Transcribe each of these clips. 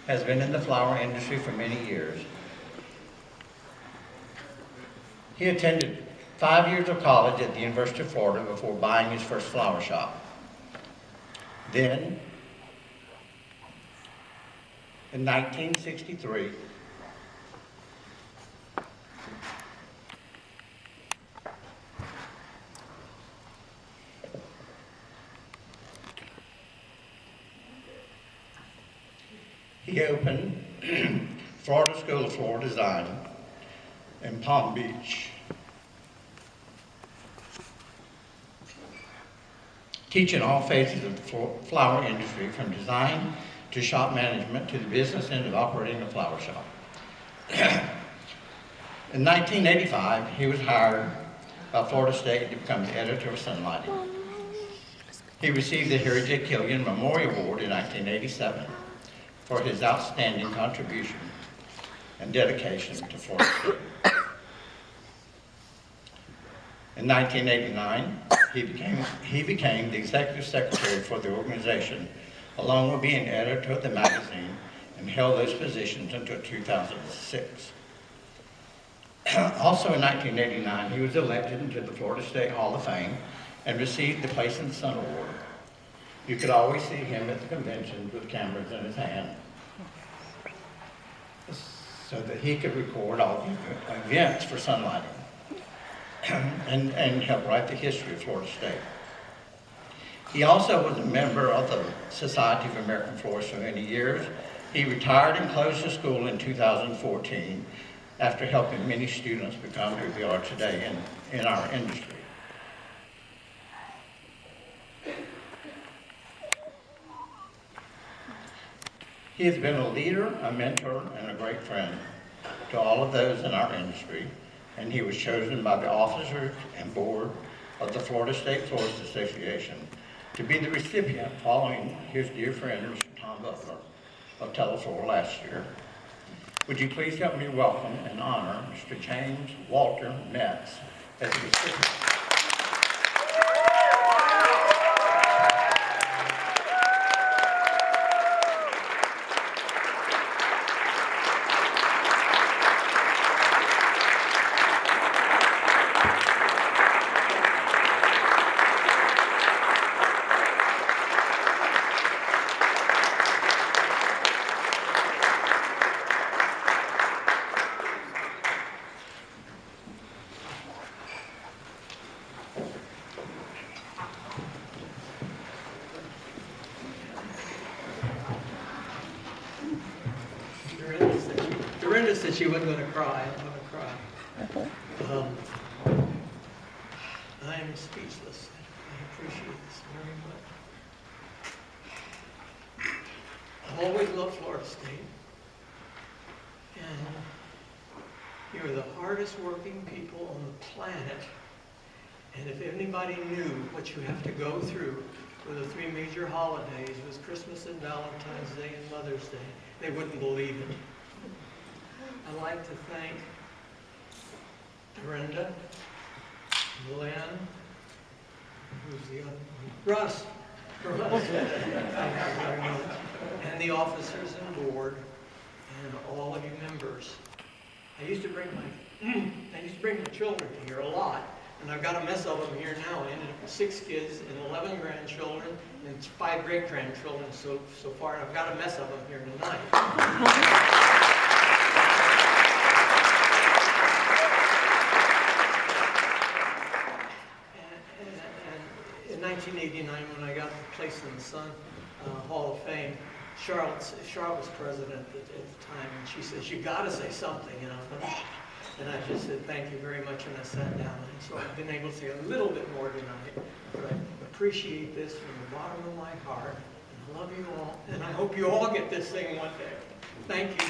has been in the flower industry for many years. He attended 5 years of college at the University of Florida before buying his first flower shop. Then, in 1963, he opened Florida School of Floral Design in Palm Beach, teaching all phases of the flower industry, from design to shop management to the business end of operating a flower shop. In 1985, he was hired by Florida State to become the editor of Sunlighting. He received the Harry J. Killian Memorial Award in 1987 for his outstanding contribution and dedication to Florida State. In 1989, he became the executive secretary for the organization, along with being editor of the magazine, and held those positions until 2006. Also in 1989, he was elected into the Florida State Hall of Fame and received the Place in the Sun Award. You could always see him at the conventions with cameras in his hand, so that he could record all the events for Sunlighting and help write the history of Florida State. He also was a member of the Society of American Florists for many years. He retired and closed the school in 2014 after helping many students become who they are today in our industry. He has been a leader, a mentor, and a great friend to all of those in our industry, and he was chosen by the officers and board of the Florida State Florist Association to be the recipient following his dear friend, Mr. Tom Butler of Teleflor last year. Would you please help me welcome and honor Mr. James Walter Metz as the recipient. Dorinda said she wasn't going to cry. I'm going to cry. I am speechless. I appreciate this very much. I've always loved Florida State. And you're the hardest working people on the planet. And if anybody knew what you have to go through with the three major holidays, with Christmas and Valentine's Day and Mother's Day, they wouldn't believe it. I'd like to thank Dorinda, Lynn, who's the other one? Russ. Thank you very much. And the officers and board, and all of you members. I used to bring my children here a lot, and I've got a mess of them here now. I ended up with 6 kids and 11 grandchildren and 5 great-grandchildren so far, and I've got a mess of them here tonight. In 1989, when I got the Place in the Sun Hall of Fame, Charlotte was president at the time, and she says, "You got to say something," you know. And I just said, "Thank you very much," and I sat down. And so I've been able to say a little bit more tonight, but I appreciate this from the bottom of my heart, and I love you all, and I hope you all get this thing one day. Thank you.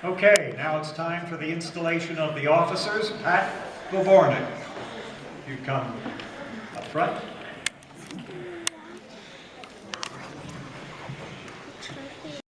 Okay, now it's time for the installation of the officers. Pat Govornik, you come up front.